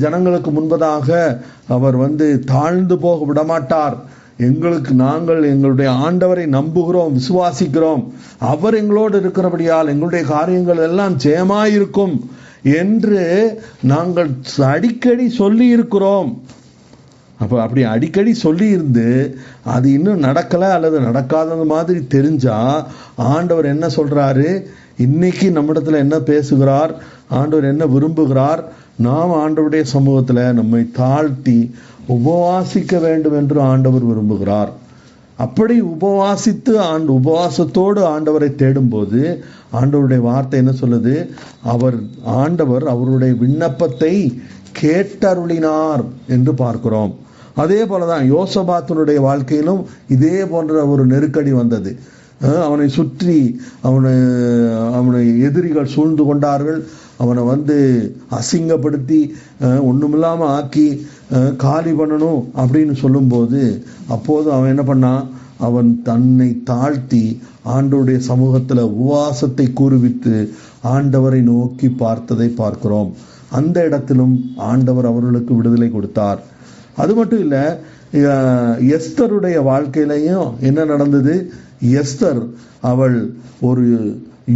S1: ஜனங்களுக்கு முன்பதாக அவர் தாழ்ந்து போக விடமாட்டார், நாங்கள் எங்களுடைய ஆண்டவரை நம்புகிறோம், விசுவாசிக்கிறோம், அவர் எங்களோடு இருக்கிறபடியால் எங்களுடைய காரியங்கள் எல்லாம் ஜெயமாயிருக்கும் என்று நாங்கள் அடிக்கடி சொல்லி இருக்கிறோம். அப்படி அடிக்கடி சொல்லி இருந்து அது இன்னும் நடக்கலை அல்லது நடக்காதது மாதிரி தெரிஞ்சா ஆண்டவர் என்ன சொல்றாரு, இன்னைக்கு நம்மிடத்துல என்ன பேசுகிறார், ஆண்டவர் என்ன விரும்புகிறார், நாம் ஆண்டவருடைய சமூகத்துல நம்மை தாழ்த்தி உபவாசிக்க வேண்டும் என்று ஆண்டவர் விரும்புகிறார். அப்படி உபவாசித்து உபவாசத்தோடு ஆண்டவரை தேடும்போது ஆண்டவருடைய வார்த்தை என்ன சொல்லுது, ஆண்டவர் அவருடைய விண்ணப்பத்தை கேட்டருளினார் என்று பார்க்கிறோம். அதே போலதான் யோசபாத்தினுடைய வாழ்க்கையிலும் இதே போன்ற ஒரு நெருக்கடி வந்தது. அவனை சுற்றி அவனை எதிரிகள் சூழ்ந்து கொண்டார்கள். அவனை அசிங்கப்படுத்தி ஒண்ணுமில்லாம ஆக்கி காலி பண்ணணும் அப்படின்னு சொல்லும்போது, அப்போது அவன் என்ன பண்ணான், அவன் தன்னை தாழ்த்தி ஆண்டவருடைய சமூகத்துல உபவாசத்தை கூறுவித்து ஆண்டவரை நோக்கி பார்த்ததை பார்க்கிறோம். அந்த இடத்திலும் ஆண்டவர் அவர்களுக்கு விடுதலை கொடுத்தார். அது மட்டும் இல்ல, எஸ்தருடைய வாழ்க்கையிலையும் என்ன நடந்தது, எஸ்தர் அவள் ஒரு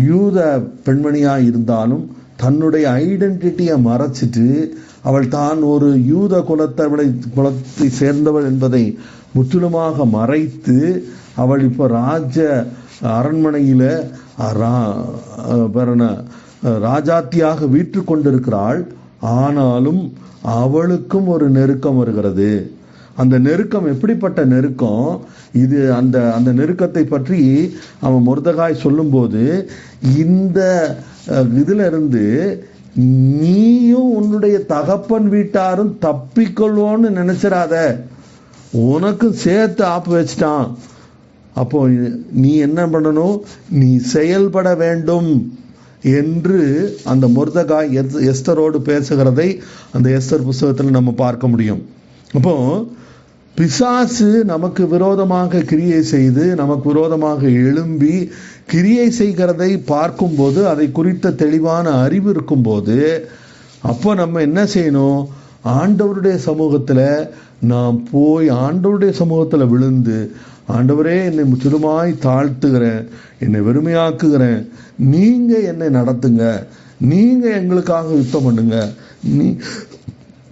S1: யூத பெண்மணியா இருந்தாலும் தன்னுடைய ஐடென்டிட்டியை மறைச்சிட்டு அவள் தான் ஒரு யூத குலத்தை சேர்ந்தவள் என்பதை முற்றிலுமாக மறைத்து அவள் இப்போ ராஜ அரண்மனையில ராஜாத்தியாக வீற்று கொண்டிருக்கிறாள். ஆனாலும் அவளுக்கும் ஒரு நெருக்கம் வருகிறது. அந்த நெருக்கம் எப்படிப்பட்ட நெருக்கம் இது, அந்த நெருக்கத்தை பற்றி அவன் மொர்தெகாய் சொல்லும்போது, இந்த இதுல இருந்து நீயும் உன்னுடைய தகப்பன் வீட்டாரும் தப்பிக்கொள்வோன்னு நினைச்சிடாத, உனக்கும் சேர்த்து ஆப்பு வச்சிட்டான். அப்போ நீ என்ன பண்ணணும், நீ செயல்பட வேண்டும் என்று அந்த மொர்தெகாய் எஸ்தரோடு பேசுகிறதை அந்த எஸ்தர் புஸ்தகத்தில் நம்ம பார்க்க முடியும். அப்போ பிசாசு நமக்கு விரோதமாக கிரியை செய்து நமக்கு விரோதமாக எழும்பி கிரியை செய்கிறதை பார்க்கும்போது அதை குறித்த தெளிவான அறிவு இருக்கும்போது அப்போ நம்ம என்ன செய்யணும்? ஆண்டவருடைய சமூகத்தில் நாம் போய் ஆண்டவருடைய சமூகத்தில் விழுந்து, ஆண்டவரே என்னை முற்றிலுமாய் தாழ்த்துகிறேன், என்னை வெறுமையாக்குகிறேன், நீங்கள் என்னை நடத்துங்க, நீங்கள் எங்களுக்காக யுத்தம் பண்ணுங்க,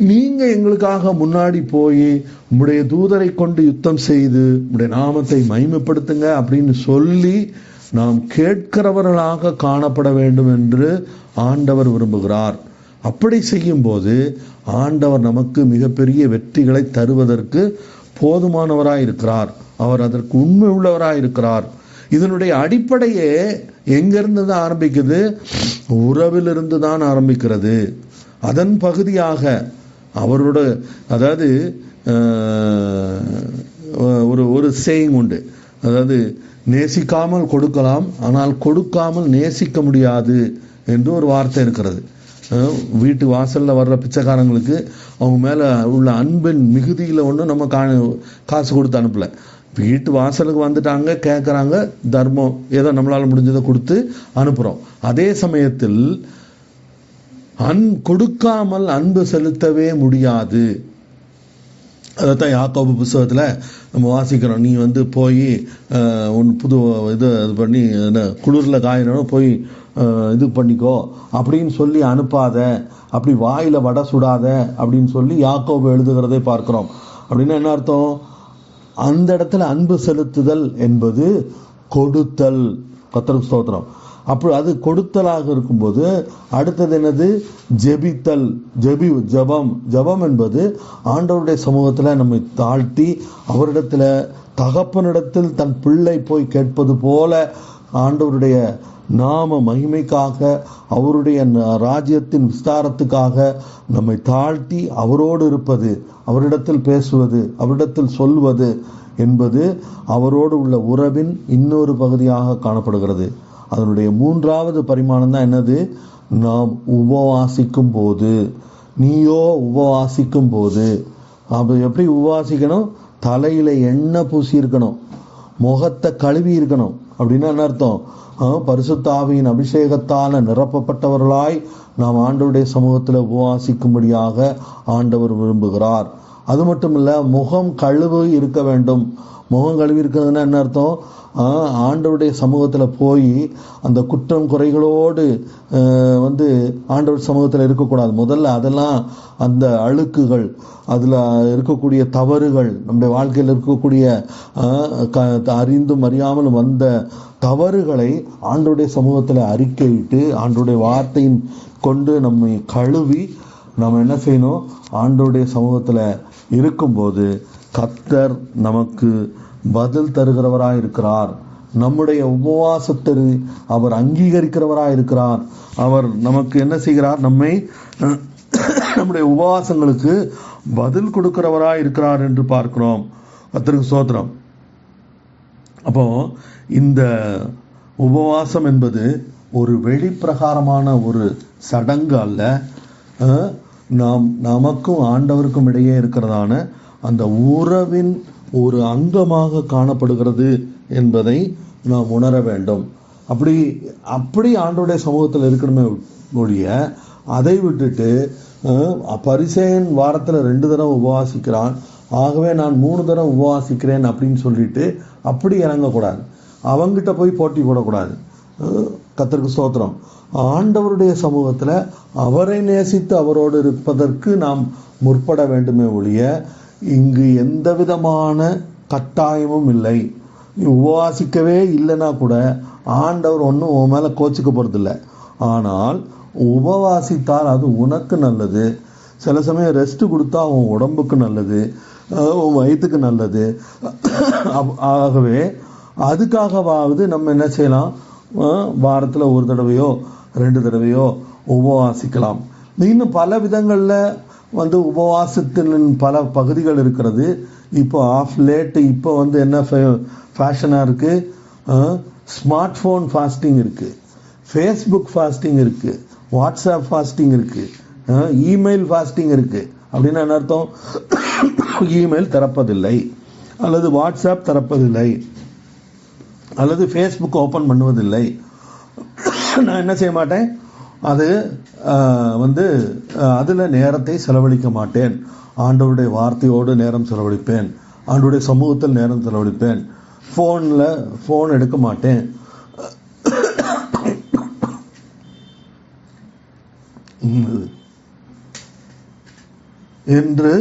S1: நீங்கள் எங்களுக்காக முன்னாடி போய் உம்முடைய தூதரை கொண்டு யுத்தம் செய்து உம்முடைய நாமத்தை மகிமைப்படுத்துங்க அப்படின்னு சொல்லி நாம் கேட்கிறவர்களாக காணப்பட வேண்டும் என்று ஆண்டவர் விரும்புகிறார். அப்படி செய்யும்போது ஆண்டவர் நமக்கு மிகப்பெரிய வெற்றிகளை தருவதற்கு போதுமானவராயிருக்கிறார். அவர் அதற்கு உண்மை உள்ளவராயிருக்கிறார். இதனுடைய அடிப்படையே எங்கிருந்து தான் ஆரம்பிக்குது? உறவிலிருந்து தான் ஆரம்பிக்கிறது. அதன் பகுதியாக அவரோட, அதாவது ஒரு சேயிங் உண்டு, அதாவது நேசிக்காமல் கொடுக்கலாம், ஆனால் கொடுக்காமல் நேசிக்க முடியாது என்று ஒரு வார்த்தை இருக்கிறது. வீட்டு வாசலில் வர்ற பிச்சைக்காரங்களுக்கு அவங்க மேலே உள்ள அன்பின் மிகுதியில் ஒன்று நம்ம காசு கொடுத்து அனுப்பலை. வீட்டு வாசலுக்கு வந்துட்டாங்க, கேட்குறாங்க, தர்மம் ஏதோ நம்மளால் முடிஞ்சதை கொடுத்து அனுப்புகிறோம். அதே சமயத்தில் கொடுக்காமல் அன்பு செலுத்தவே முடியாது. அதைத்தான் யாக்கோபு புஸ்தகத்தில் நம்ம வாசிக்கிறோம். நீ போய் புது இது பண்ணி குளிரில் காயினும் போய் இது பண்ணிக்கோ அப்படின்னு சொல்லி அனுப்பாத, அப்படி வாயில் வடை சுடாத அப்படின்னு சொல்லி யாக்கோபு எழுதுகிறதை பார்க்கிறோம். அப்படின்னா என்ன அர்த்தம்? அந்த இடத்துல அன்பு செலுத்துதல் என்பது கொடுத்தல். கர்த்தருக்கு ஸ்தோத்திரம். அப்போ அது கொடுத்தலாக இருக்கும்போது அடுத்தது என்னது? ஜெபித்தல். ஜெபம் என்பது ஆண்டவருடைய சமூகத்தில் நம்மை தாழ்த்தி அவரிடத்தில், தகப்பனிடத்தில் தன் பிள்ளை போய் கேட்பது போல ஆண்டவருடைய நாம மகிமைக்காக, அவருடைய ராஜ்யத்தின் விஸ்தாரத்துக்காக நம்மை தாழ்த்தி அவரோடு இருப்பது, அவரிடத்தில் பேசுவது, அவரிடத்தில் சொல்வது என்பது அவரோடு உள்ள உறவின் இன்னொரு பகுதியாக காணப்படுகிறது. அதனுடைய மூன்றாவது பரிமாணம் தான் என்னது? நாம் உபவாசிக்கும் போது. நீயோ உபவாசிக்கும் போது அப்போ எப்படி உபவாசிக்கணும்? தலையில எண்ணெய் பூசி இருக்கணும், முகத்தை கழுவி இருக்கணும். அப்படின்னா என்ன அர்த்தம்? பரிசுத்த ஆவியின் அபிஷேகத்தால் நிரப்பப்பட்டவர்களாய் நாம் ஆண்டவருடைய சமூகத்தில் உபவாசிக்கும்படியாக ஆண்டவர் விரும்புகிறார். அது மட்டும் இல்லை, முகம் கழுவு இருக்க வேண்டும். முகம் கழுவி இருக்கிறதுனா என்ன அர்த்தம்? ஆண்டவருடைய சமூகத்தில் போய் அந்த குற்றம் குறைகளோடு ஆண்டவர் சமூகத்தில் இருக்கக்கூடாது. முதல்ல அதெல்லாம் அந்த அழுக்குகள், அதில் இருக்கக்கூடிய தவறுகள், நம்முடைய வாழ்க்கையில் இருக்கக்கூடிய அறிந்தும் அறியாமலும் வந்த தவறுகளை ஆண்டவருடைய சமூகத்தில் அறிக்கையிட்டு ஆண்டவருடைய வார்த்தையின் கொண்டு நம்மை கழுவி நம்ம என்ன செய்யணும்? ஆண்டவருடைய சமூகத்தில் இருக்கும்போது கர்த்தர் நமக்கு பதில் தருகிறவராய் இருக்கிறார். நம்முடைய உபவாசத்தை அவர் அங்கீகரிக்கிறவராய் இருக்கிறார். அவர் நமக்கு என்ன செய்கிறார்? நம்முடைய உபவாசங்களுக்கு பதில் கொடுக்கிறவராய் இருக்கிறார் என்று பார்க்கிறோம். கர்த்தருக்கு ஸ்தோத்திரம். அப்போ இந்த உபவாசம் என்பது ஒரு வெளிப்பிரகாரமான ஒரு சடங்கு அல்ல. நமக்கும் ஆண்டவருக்கும் இடையே இருக்கிறதான அந்த உறவின் ஒரு அங்கமாக காணப்படுகிறது என்பதை நாம் உணர வேண்டும். அப்படி ஆண்டவருடைய சமூகத்தில் இருக்கணுமே ஒழிய அதை விட்டுட்டு பரிசேயன் வாரத்தில் 2 தடவை உபவாசிக்கிறான், ஆகவே நான் 3 தடவை உபவாசிக்கிறேன் அப்படின்னு சொல்லிட்டு அப்படி இறங்கக்கூடாது. அவங்கிட்ட போய் போட்டி போடக்கூடாது. கர்த்தருக்கு ஸ்தோத்திரம். ஆண்டவருடைய சமூகத்தில் அவரை நேசித்து அவரோடு இருப்பதற்கு நாம் முற்பட வேண்டுமே ஒழிய இங்கு எந்த விதமான கட்டாயமும் இல்லை. நீ உபவாசிக்கவே இல்லைன்னா கூட ஆண்டவர் ஒன்றும் உன் மேலே கோச்சிக்க போகிறதில்ல. ஆனால் உபவாசித்தால் அது உனக்கு நல்லது. சில சமயம் ரெஸ்ட் கொடுத்தா உன் உடம்புக்கு நல்லது, உன் வயிற்றுக்கு நல்லது. ஆகவே அதுக்காகவாவது நம்ம என்ன செய்யலாம்? வாரத்தில் 1 தடவையோ 2 தடவையோ உபவாசிக்கலாம். இன்னும் பல விதங்களில் உபவாசத்தின் பல பகுதிகள் இருக்கிறது. இப்போ ஆஃப் லேட்டு இப்போ என்ன ஃபேஷனாக இருக்குது? ஸ்மார்ட் ஃபோன் ஃபாஸ்டிங் இருக்குது, ஃபேஸ்புக் ஃபாஸ்டிங் இருக்குது, வாட்ஸ்அப் ஃபாஸ்டிங் இருக்குது, இமெயில் ஃபாஸ்டிங் இருக்குது. அப்படின்னா என்ன அர்த்தம்? இமெயில் திறப்பதில்லை அல்லது வாட்ஸ்அப் திறப்பதில்லை, அல்லது ஃபேஸ்புக் ஓப்பன் பண்ணுவதில்லை. நான் என்ன செய்ய மாட்டேன், அது அதில் நேரத்தை செலவழிக்க மாட்டேன். ஆண்டவருடைய வார்த்தையோடு நேரம் செலவழிப்பேன், ஆண்டவருடைய சமூகத்தில் நேரம் செலவழிப்பேன், ஃபோன் எடுக்க மாட்டேன் என்று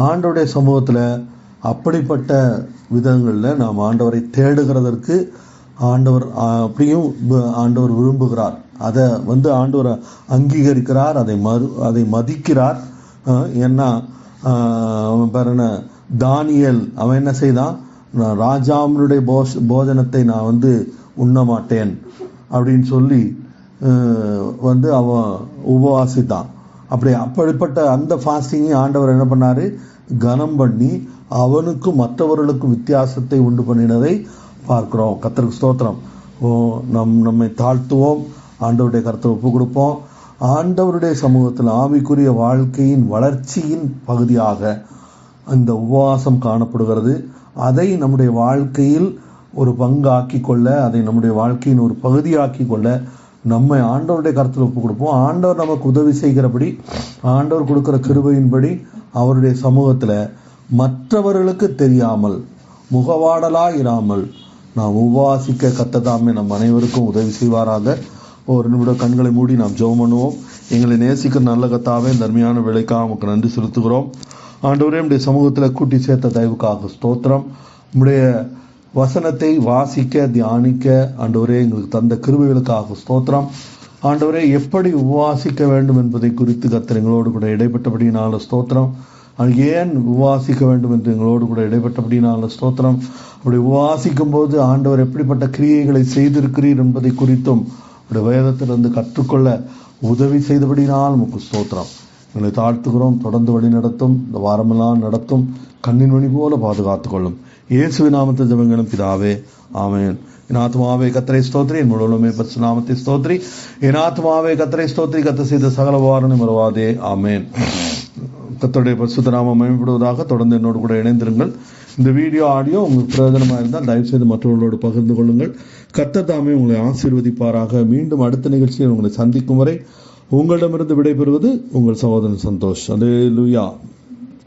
S1: ஆண்டவருடைய சமூகத்தில் அப்படிப்பட்ட விதங்களில் நாம் ஆண்டவரை தேடுகிறதற்கு ஆண்டவர் விரும்புகிறார். அதை ஆண்டவர் அங்கீகரிக்கிறார், அதை மதிக்கிறார். ஏன்னா அவன் பாருன தானியேல், அவன் என்ன செய்தான், நான் ராஜாவினுடைய போஜனத்தை நான் உண்ண மாட்டேன் அப்படின்னு சொல்லி அவன் உபவாசித்தான். அப்படிப்பட்ட அந்த ஃபாஸ்டிங்கை ஆண்டவர் என்ன பண்ணாரு, கனம் பண்ணி அவனுக்கும் மற்றவர்களுக்கும் வித்தியாசத்தை உண்டு பண்ணினதை பார்க்கிறோம். கர்த்தருக்கு ஸ்தோத்திரம். நம்மை தாழ்த்துவோம், ஆண்டவருடைய கருத்தை ஒப்பு கொடுப்போம். ஆண்டவருடைய சமூகத்தில் ஆவிக்குரிய வாழ்க்கையின் வளர்ச்சியின் பகுதியாக அந்த உபவாசம் காணப்படுகிறது. அதை நம்முடைய வாழ்க்கையில் ஒரு பங்காக்கி கொள்ள, அதை நம்முடைய வாழ்க்கையின் ஒரு பகுதியாக்கி கொள்ள நம்மை ஆண்டவருடைய கருத்தில் ஒப்பு கொடுப்போம். ஆண்டவர் நமக்கு உதவி செய்கிறபடி, ஆண்டவர் கொடுக்கிற கிருபையின்படி அவருடைய சமூகத்தில் மற்றவர்களுக்கு தெரியாமல் முகவாடலாய் இராமல் நாம் உபவாசிக்க கர்த்தர் நம் அனைவருக்கும் உதவி செய்வாராக. ஒரு நிமிடம் கண்களை மூடி நாம் ஜெபம் பண்ணுவோம். எங்களை நேசிக்கிற நல்ல கர்த்தாவே, தர்மையான வேலைக்காக நமக்கு நன்றி செலுத்துகிறோம். ஆண்டவரே, நம்முடைய சமூகத்தில் கூட்டி சேர்த்த தயவுக்காக ஸ்தோத்திரம். நம்முடைய வசனத்தை வாசிக்க தியானிக்க ஆண்டவரே எங்களுக்கு தந்த கிருபைகளுக்காக ஸ்தோத்திரம். ஆண்டவரே, எப்படி உபவாசிக்க வேண்டும் என்பதை குறித்து கர்த்தர் எங்களோடு கூட இடைப்பட்டபடியினால ஸ்தோத்திரம். ஏன் உபவாசிக்க வேண்டும் என்று எங்களோடு கூட இடைப்பட்டபடியினால ஸ்தோத்திரம். அப்படி உபவாசிக்கும் போது ஆண்டவர் எப்படிப்பட்ட கிரியைகளை செய்திருக்கிறீர் என்பதை குறித்தும் அப்படி வேதத்திலிருந்து கற்றுக்கொள்ள உதவி செய்தபடினால் உமக்கு ஸ்தோத்திரம். எங்களை தாழ்த்துகிறோம். தொடர்ந்து வழி நடத்தும், இந்த வாரமெல்லாம் நடத்தும், கண்ணின் மணி போல பாதுகாத்துக் கொள்ளும். இயேசுவின் நாமத்தில் ஜெபங்களும் பிதாவே, ஆமென். என் ஆத்மாவே கர்த்தரை ஸ்தோத்திரி, என் முழுவதுமே பரிசுத்த நாமத்தை ஸ்தோத்திரி. என் ஆத்மாவே கர்த்தரை ஸ்தோத்திரி, கர்த்தர் செய்த சகல உபகாரங்களை மறவாதே. ஆமென். கர்த்தருடைய பரிசுத்த நாமம் மகிமைப்படுவதாக. தொடர்ந்து என்னோடு கூட இணைந்திருங்கள். இந்த வீடியோ ஆடியோ உங்களுக்கு பிரயோஜனமாக இருந்தால் தயவுசெய்து மற்றவர்களோடு பகிர்ந்து கொள்ளுங்கள். கர்த்தர் தாமே உங்களை ஆசீர்வதிப்பாராக. மீண்டும் அடுத்த நிகழ்ச்சியில் உங்களை சந்திக்கும் வரை உங்களிடமிருந்து விடைபெறுவது உங்கள் சகோதரன் சந்தோஷ். அல்லேலூயா.